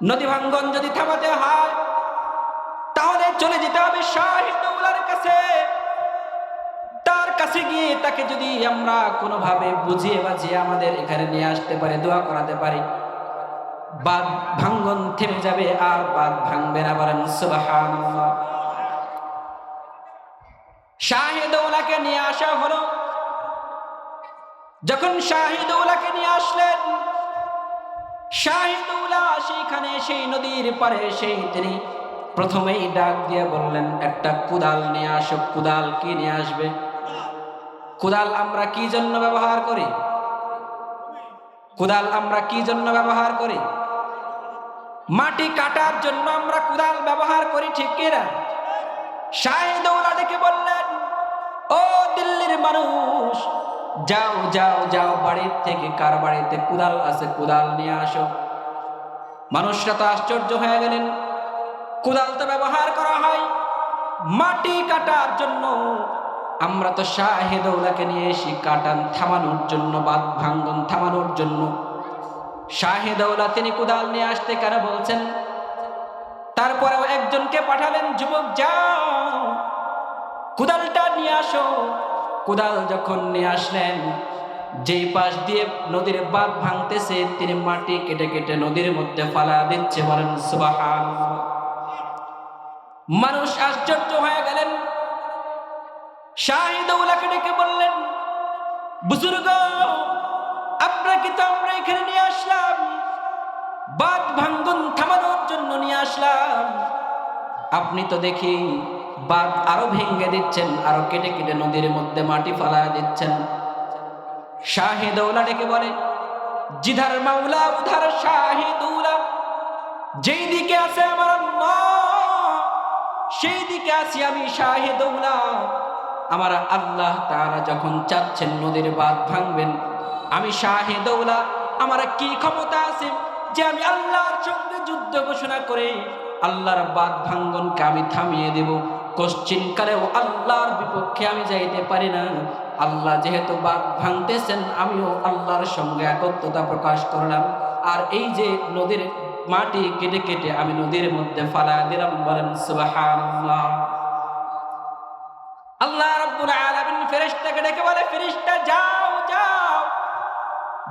Speaker 1: নদী ভাঙ্গন যদি থামাতে হয় তাহলে চলে যেতে হবে শাহিদৌলার কাছে। তার কাছে গিয়ে তাকে যদি আমরা কোনোভাবে বুঝিয়ে বাজিয়ে আমাদের এখানে নিয়ে আসতে পারি, দোয়া করাতে পারি, বাঁধ ভাঙ্গন থেমে যাবে আর বাঁধ ভাঙবে না। বলেন সুবহানাল্লাহ। শাহিদৌলাকে নিয়ে আসা হলো। যখন শাহিদৌলাকে নিয়ে আসলেন, শাহিদৌলা সেইখানে সেই নদীর পারে তিনি প্রথমেই ডাক দিয়ে বললেন, একটা কুদাল নিয়ে আসো। কুদাল কি নিয়ে আসবে? কুদাল আমরা কি জন্য ব্যবহার করি? কুদাল আমরা কি জন্য ব্যবহার করি? মাটি কাটার জন্য আমরা কুদাল ব্যবহার করি, ঠিক কিনা? শাহিদৌলা ডেকে বললেন, ও দিল্লির মানুষ, যাও যাও যাও, বাড়ির থেকে কার বাড়িতে কুদাল আছে কুদাল নিয়ে আসো। মানুষরা তো আশ্চর্য হয়ে গেলেন, কুদাল তো ব্যবহার করা হয় মাটি কাটার জন্য, আমরা তো শাহিদৌলাকে নিয়ে এসি কাটান থামানোর জন্য, বাঁধ ভাঙ্গন থামানোর জন্য। শাহিদৌলা তিনি কুদাল নিয়ে আসতে কেন বলছেন? তারপরেও একজনকে পাঠালেন, যুবক যাও কুদালটা নিয়ে আসো। কুদাল যখন নিয়ে আসলেন, যেই পাশ দিয়ে নদীর বাঁধ ভাঙতেছে তিনি মাটি কেটে কেটে নদীর মধ্যে ফালা দিচ্ছে। বলেন সুবহানাল্লাহ। মানুষ আশ্চর্য হয়ে গেলেন। শাহিদৌলাকে ডেকে বললেন, বুজুর্গ, আপনাকে তো আমরা এখানে নিয়ে আসলাম, বাঁধ ভাঙ্গন থামানোর জন্য নিয়ে আসলাম, আপনি তো দেখি বাঁধ আরো ভেঙে দিচ্ছেন, আরো কেটে কেটে নদীর মধ্যে মাটি ফালা দিচ্ছেন। শাহিদৌলা ডেকে বলে, জিধার মাওলা উধার শাহিদৌলা, যেই দিকে আছে আমার আল্লাহ সেই দিকে আছি আমি শাহিদৌলা। আমার আল্লাহ তাআলা যখন চাচ্ছেন নদীর বাঁধ ভাঙবেন, আমি শাহিদৌলা আমার কি ক্ষমতা আছে যে আমি আল্লাহর সঙ্গে যুদ্ধ ঘোষণা করে আল্লাহর বাঁধ ভাঙ্গনকে আমি থামিয়ে দেব? কোশ্চিন কালেও আল্লাহর বিপক্ষে আমি যাইতে পারি না। আল্লাহ যেহেতু বাঁধ ভাঙতেছেন, আমিও আল্লাহর সঙ্গে একত্রতা প্রকাশ করলাম, আর এই যে নদীর মাটি কেটে কেটে আমি নদীর মধ্যে ফালা দিলাম। বলেন সুবহানাল্লাহ। আল্লাহ রাব্বুল আলামিন ফেরেশতাকে ডেকে বলে, ফেরেশতা যাও যাও,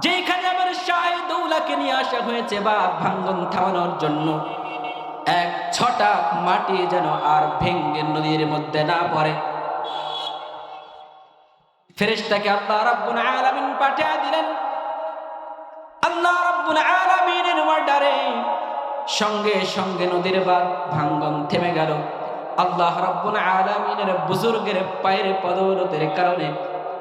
Speaker 1: যেখানে আমার শাহিদৌলাকে নিয়ে আসা হয়েছে বাঁধ ভাঙ্গন থামানোর জন্য, এক ছটাক মাটি যেন আর ভেঙ্গে নদীর মধ্যে না পড়ে। ফেরেশতাকে আল্লাহ রাব্বুল আলামিন পাঠিয়ে দিলেন। আল্লাহ রাব্বুল আলামিনের অর্ডারে সঙ্গে সঙ্গে নদীর বাঁধ ভাঙ্গন থেমে গেল। আল্লাহ রাব্বুল আলামিনের বুজুর্গের পায়ের পদলতের কারণে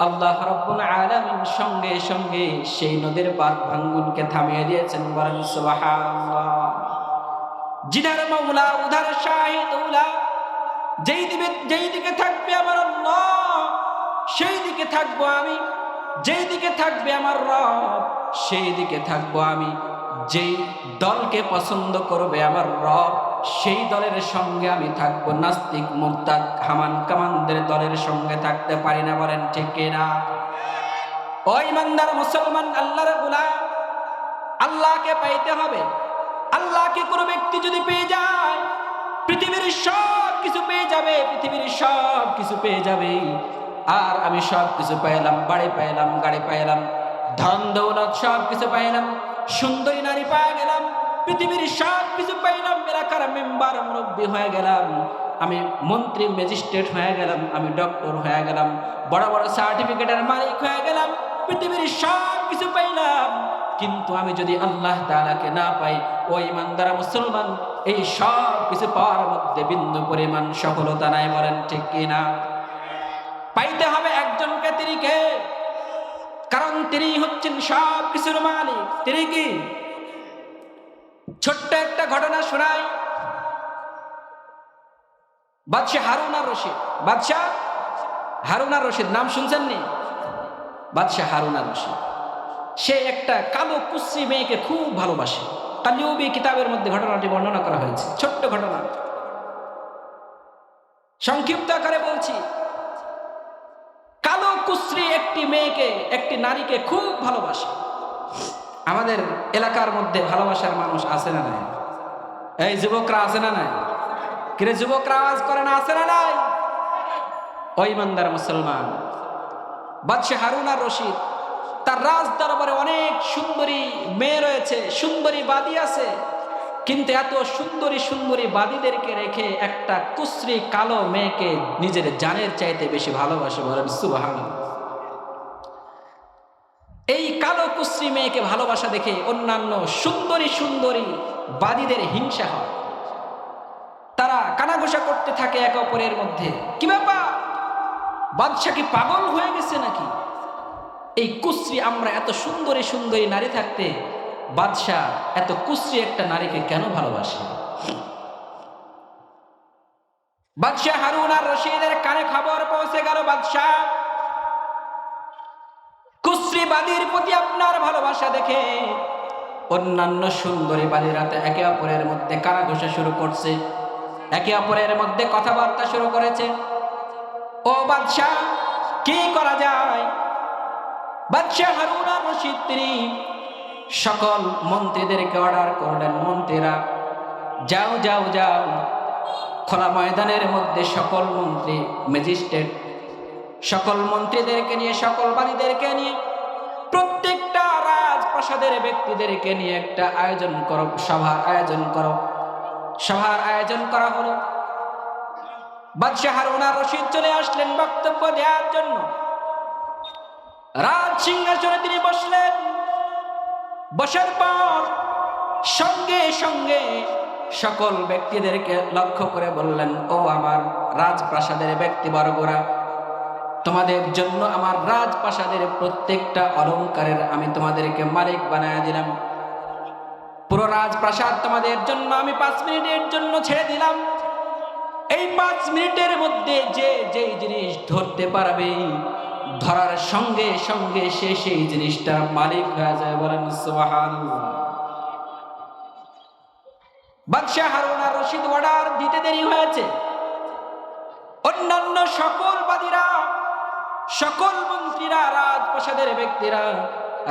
Speaker 1: আল্লাহ রাব্বুল আলামিন সঙ্গে সঙ্গে সেই নদীর বাঁধ ভাঙ্গনকে থামিয়ে দিয়েছেন। বলেন সুবহানাল্লাহ। জিনার মাওলা উধার শাহিদৌলা, যেই দিকে থাকবে আমার আল্লাহ সেই দিকে থাকবো আমি, যেই দিকে থাকবে আমার রব সেই দিকে থাকবো আমি। যেই দলকে পছন্দ করবে আমার রব সেই দলের সঙ্গে আমি থাকবো। নাস্তিক মুরতাদ হামান কামানদের দলের সঙ্গে থাকতে পারি না। বলেন ঠিক কিনা? ও ইমানদার মুসলমান, আল্লাহর গোলাম, আল্লাহকে পাইতে হবে। আল্লাহকে কোনো ব্যক্তি যদি পেয়ে যায়, পৃথিবীর সব কিছু পেয়ে যাবে, পৃথিবীর সব কিছু পেয়ে যাবে। আর আমি সব কিছু পাইলাম, বাড়ি পাইলাম, গাড়ি পাইলাম, ধন দৌলত সব কিছু পাইলাম, সুন্দরী নারী পাওয়া গেলাম, পৃথিবীর সব কিছু পাইলাম, এলাকার মেম্বার মুরব্বী হয়ে গেলাম, আমি মন্ত্রী ম্যাজিস্ট্রেট হয়ে গেলাম, আমি ডক্টর হয়ে গেলাম, বড় বড় সার্টিফিকেটের মালিক হয়ে গেলাম, পৃথিবীর সব কিছু পাইলাম, কিন্তু আমি যদি আল্লাহ তাআলাকে না পাই, ওই ইমানদার মুসলমান এই সব কিছু পাওয়ার মধ্যে বিন্দু পরিমাণ সফলতা নাই। বলেন ঠিক কিনা? পাইতে হবে একজনকে, তিনি কে? কারণ তিনি হচ্ছেন সব কিছুর মালিক। তিনি কি? ছোট্ট একটা ঘটনা শোনাই। বাদশাহ হারুন আর রশিদ, বাদশাহ হারুন আর রশিদ নাম শুনছেন নি? বাদশাহ হারুন আর রশিদ, সে একটা কালো কুশ্রী মেয়েকে খুব ভালোবাসে। তালিউবি কিতাবের মধ্যে ঘটনাটি বর্ণনা করা হয়েছে। ছোট্ট ঘটনা, সংক্ষিপ্ত আকারে বলছি। কালো কুশ্রী একটি মেয়েকে, একটি নারীকে খুব ভালোবাসে। আমাদের এলাকার মধ্যে ভালোবাসার মানুষ আছে না নাই? এই যুবকরা আছে না নাই? কিরে যুবকরা আওয়াজ করে না, আছে না নাই? ওই ইমানদার মুসলমান বাদশাহ হারুন আর রশিদ, তার রাজ দরবারে অনেক সুন্দরী মেয়ে রয়েছে, সুন্দরী বাদী আছে, কিন্তু এত সুন্দরী সুন্দরী বাদীদেরকে রেখে একটা কুশ্রী কালো মেয়েকে নিজের জানের চাইতে বেশি ভালোবাসে। বলেন সুবহানাল্লাহ। এই কালো কুশ্রী মেয়েকে ভালোবাসা দেখে অন্যান্য সুন্দরী সুন্দরী বাদীদের হিংসা হয়। তারা কানাঘুষা করতে থাকে একে অপরের মধ্যে। কি ব্যাপার, বাদশা কি পাগল হয়ে গেছে নাকি? এই কুশ্রী, আমরা এত সুন্দরী সুন্দরী নারী থাকতে বাদশাহ এত কুশ্রী একটা নারীকে কেন ভালোবাসে? বাদশাহ হারুন আর রশিদের কানে খবর পৌঁছে গেল, বাদশাহ কুশ্রী বাদীর প্রতি আপনার ভালোবাসা দেখে অন্যান্য সুন্দরী বাদীরাতে একে অপরের মধ্যে কানাঘুষা শুরু করছে, একে অপরের মধ্যে কথাবার্তা শুরু করেছে। ও বাদশাহ, কি করা যায়? বাদশাহ হারুন আর রশিদ তিনি সকল মন্ত্রীদেরকে অর্ডার করলেন, মন্ত্রীরা যাও যাও যাও, খোলা ময়দানের মধ্যে সকল মন্ত্রী ম্যাজিস্ট্রেট সকল মন্ত্রীদেরকে নিয়ে, সকল বাদীদেরকে নিয়ে, প্রত্যেকটা রাজপ্রাসাদের ব্যক্তিদেরকে নিয়ে একটা আয়োজন করো, সভার আয়োজন করো। সভার আয়োজন করা হলো। বাদশাহ হারুন আর রশিদ চলে আসলেন বক্তব্য দেওয়ার জন্য। রাজ সিংহাসনে তিনি বসলেন। বসার পর সঙ্গে সঙ্গে সকল ব্যক্তিদেরকে লক্ষ্য করে বললেন, ও আমার রাজপ্রাসাদের ব্যক্তিবর্গরা, তোমাদের জন্য আমার রাজপ্রাসাদের প্রত্যেকটা অলংকারের আমি তোমাদেরকে মালিক বানায় দিলাম। পুরো রাজপ্রাসাদ তোমাদের জন্য আমি 5 মিনিটের জন্য ছেড়ে দিলাম। এই 5 মিনিটের মধ্যে যে যেই জিনিস ধরতে পারবে, ধরার সঙ্গে সঙ্গে সে সেই জিনিসটার মালিক হয়ে যায়। বলেন সুবহানাল্লাহ। বাদশাহ হারুন আর রশিদ অর্ডার দিতে দেরি হয়েছে। অন্যান্য সকল বাদীরা, সকল মন্ত্রীরা, রাজপ্রাসাদের ব্যক্তিরা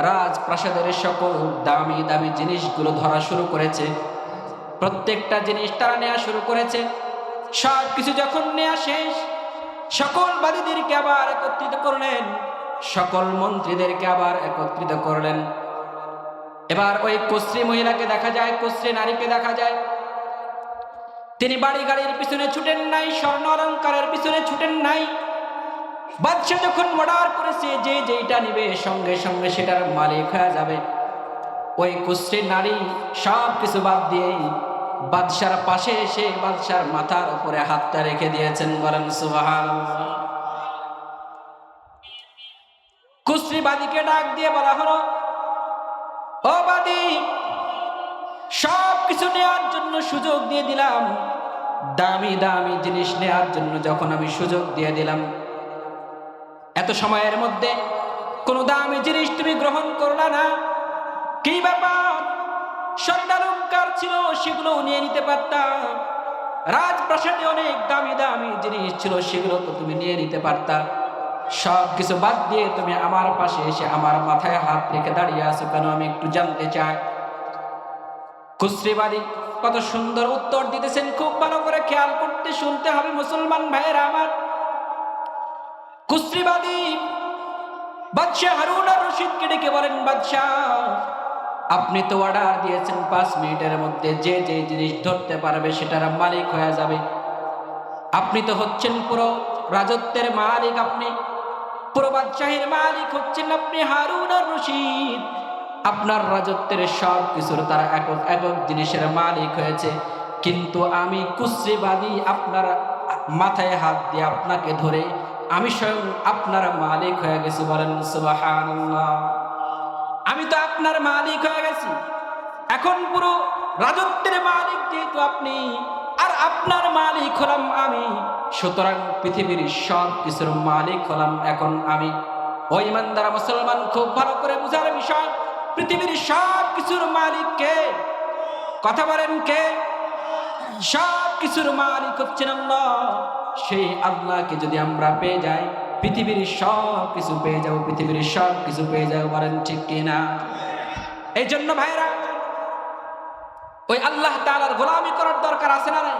Speaker 1: রাজপ্রাসাদের সকল দামি দামি জিনিসগুলো ধরা শুরু করেছে। প্রত্যেকটা জিনিস তারা নেওয়া শুরু করেছে। সব কিছু যখন নেওয়া শেষ, সকল বাদীদেরকে আবার একত্রিত করলেন, সকল মন্ত্রীদেরকে আবার একত্রিত করলেন। এবার ওই কুশ্রী মহিলাকে দেখা যায়, কুশ্রী নারীকে দেখা যায়, তিনি বাড়ি গাড়ির পিছনে ছুটেন নাই, স্বর্ণ অলংকারের পিছনে ছুটেন নাই। বাদশা যখন অর্ডার করেছে যে যেটা নিবে সঙ্গে সঙ্গে সেটার মালিক হয়ে যাবে, ওই কুশ্রী নারী সব কিছু বাদ দিয়ে বাদশার পাশে এসে বাদশার মাথার উপরে হাতটা রেখে দিয়েছেন। বলেন সুবহানাল্লাহ। কুশ্রী বাদীকে ডাক দিয়ে বলা হলো, ও বাদী, সব কিছু নেওয়ার জন্য সুযোগ দিয়ে দিলাম, দামি দামি জিনিস নেওয়ার জন্য যখন আমি সুযোগ দিয়ে দিলাম, এত সময়ের মধ্যে কোনো দামি জিনিস তুমি গ্রহণ করলা না। কি ব্যাপার? স্বর্ণালংকার ছিল, সেগুলো নিয়ে নিতে পারতাম। রাজপ্রাসাদে অনেক দামি দামি জিনিস ছিল, সেগুলো তো তুমি নিয়ে নিতে পারতা। সব কিছু বাদ দিয়ে তুমি আমার পাশে এসে আমার মাথায় হাত রেখে দাঁড়িয়ে আছো কেন? আমি একটু জানতে চাই। কুশ্রী বাদী কত সুন্দর উত্তর দিতেছেন, খুব ভালো করে খেয়াল করতে শুনতে হবে মুসলমান ভাইয়েরা আমার। কুশ্রীবাদী বাদশাহ হারুন আর রশিদকে ডেকে বলেন, বাদশাহ আপনি তো অর্ডার দিয়েছেন 5 মিনিটের মধ্যে যে যে জিনিস ধরতে পারবে সেটার মালিক হয়ে যাবে। আপনি তো হচ্ছেন পুরো রাজত্বের মালিক, আপনি পুরো বাদশাহের মালিক হচ্ছেন আপনি হারুন আর রশিদ। আপনার রাজত্বের সব কিছুর তারা একক একক জিনিসের মালিক হয়েছে, কিন্তু আমি কুশ্রীবাদী আপনার মাথায় হাত দিয়ে আপনাকে ধরে আমি স্বয়ং আপনার মালিক হয়ে গেছি। বলেন সুবহানাল্লাহ। আমি তো আপনার মালিক হয়ে গেছি, এখন পুরো রাজত্বের মালিক যেহেতু আপনি আর আপনার মালিক হলাম আমি, সুতরাং পৃথিবীর সব কিছুর মালিক হলাম এখন আমি। ও ইমানদার মুসলমান, খুব ভালো করে বুঝার বিষয়, পৃথিবীর সব কিছুর মালিক কে? কথা বলেন কে? সব কিছুর মালিক হচ্ছেন আল্লাহ। সেই আল্লাহকে যদি আমরা পেয়ে যাই, পৃথিবীর সব কিছু পেয়ে যাবো, পৃথিবীর সব কিছু পেয়ে যাবো। বলেন ঠিক কিনা? এই জন্য ভাইরা, ওই আল্লাহ তাআলার গোলামি করার দরকার আছে না নাই?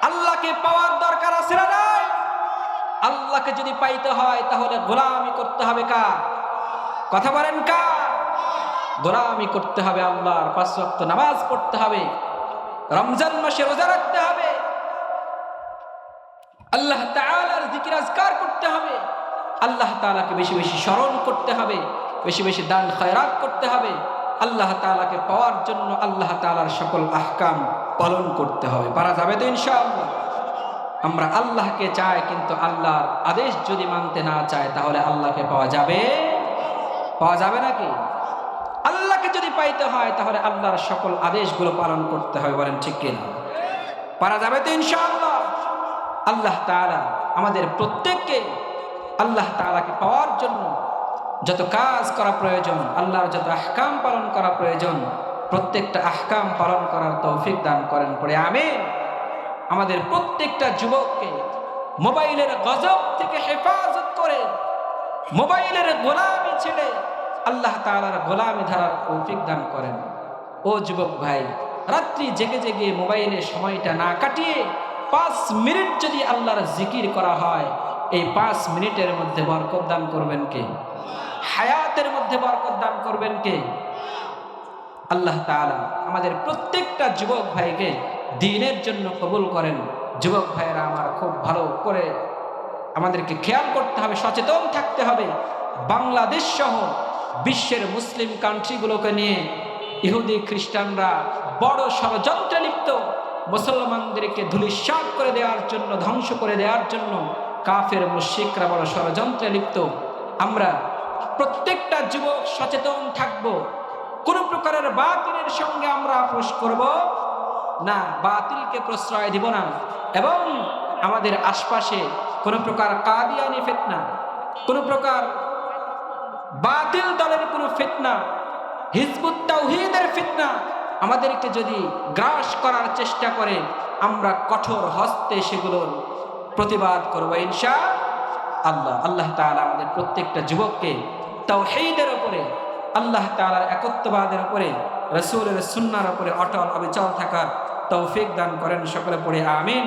Speaker 1: আল্লাহকে পাওয়ার দরকার আছে না নাই? আল্লাহকে যদি পাইতে হয় তাহলে গোলামি করতে হবে কার? কথা বলেন কার? গোলামি করতে হবে আল্লাহর। 5 ওয়াক্ত নামাজ পড়তে হবে, রমজান মাসে রোজা রাখতে হবে, আল্লাহ তাআলার জিকির আজকার করতে হবে, আল্লাহ তাআলাকে বেশি বেশি স্মরণ করতে হবে, বেশি বেশি দান খয়রাত করতে হবে। আল্লাহ তাআলাকে পাওয়ার জন্য আল্লাহ তাআলার সকল আহকাম পালন করতে হবে। পারা যাবে তো ইনশাআল্লাহ? আমরা আল্লাহকে চাই, কিন্তু আল্লাহর আদেশ যদি মানতে না চায় তাহলে আল্লাহকে পাওয়া যাবে? পাওয়া যাবে নাকি? আল্লাহকে যদি পাইতে হয় তাহলে আল্লাহর সকল আদেশগুলো পালন করতে হবে। বলেন ঠিক কিনা? পারা যাবে তো ইনশাআল্লাহ? আল্লাহ তাআলা আমাদের প্রত্যেককে আল্লাহ তাআলাকে পাওয়ার জন্য যত কাজ করা প্রয়োজন, আল্লাহর যত আহকাম পালন করা প্রয়োজন, প্রত্যেকটা আহকাম পালন করার তৌফিক দান করেন পড়ে আমিন। আমাদের প্রত্যেকটা যুবককে মোবাইলের গজব থেকে হেফাজত করে মোবাইলের গোলামি ছেড়ে আল্লাহ তাআলার গোলামি ধরার তৌফিক দান করেন। ও যুবক ভাই, রাত্রি জেগে জেগে মোবাইলের সময়টা না কাটিয়ে 5 মিনিট যদি আল্লাহর জিকির করা হয়, এই 5 মিনিটের মধ্যে বরকত দান করবেন কে? হায়াতের মধ্যে বরকত দান করবেন কে? আল্লাহ তাআলা আমাদের প্রত্যেকটা যুবক ভাইকে দ্বীনের জন্য কবুল করেন। যুবক ভাইয়েরা আমার, খুব ভালো করে আমাদেরকে খেয়াল করতে হবে, সচেতন থাকতে হবে। বাংলাদেশ সহ বিশ্বের মুসলিম কান্ট্রিগুলোকে নিয়ে ইহুদি খ্রিস্টানরা বড় ষড়যন্ত্রে লিপ্ত। মুসলমানদেরকে ধূলিসাৎ করে দেওয়ার জন্য, ধ্বংস করে দেওয়ার জন্য কাফের মুশরিকরা বড় ষড়যন্ত্রে লিপ্ত। আমরা প্রত্যেকটা যুবক সচেতন থাকব, কোন প্রকারের বাতিলের সঙ্গে আমরা আপোষ করব না, বাতিলকে প্রশ্রয় দিব না, এবং আমাদের আশপাশে কোন প্রকার কাদিয়ানি ফিতনা, কোন প্রকার বাতিল দলের কোন ফিতনা, হিজবুত তাওহীদের ফিতনা আমাদেরকে যদি গ্রাস করার চেষ্টা করে, আমরা কঠোর হস্তে সেগুলোর প্রতিবাদ করব ইনশাআল্লাহ। আল্লাহ তাআলা আমাদের প্রত্যেকটা যুবককে তাওহীদের উপরে, আল্লাহ তাআলার একত্ববাদের উপরে, রাসূলের সুন্নাহর উপরে অটল অবিচল থাকার তৌফিক দান করেন। সকলে পড়ে আমিন।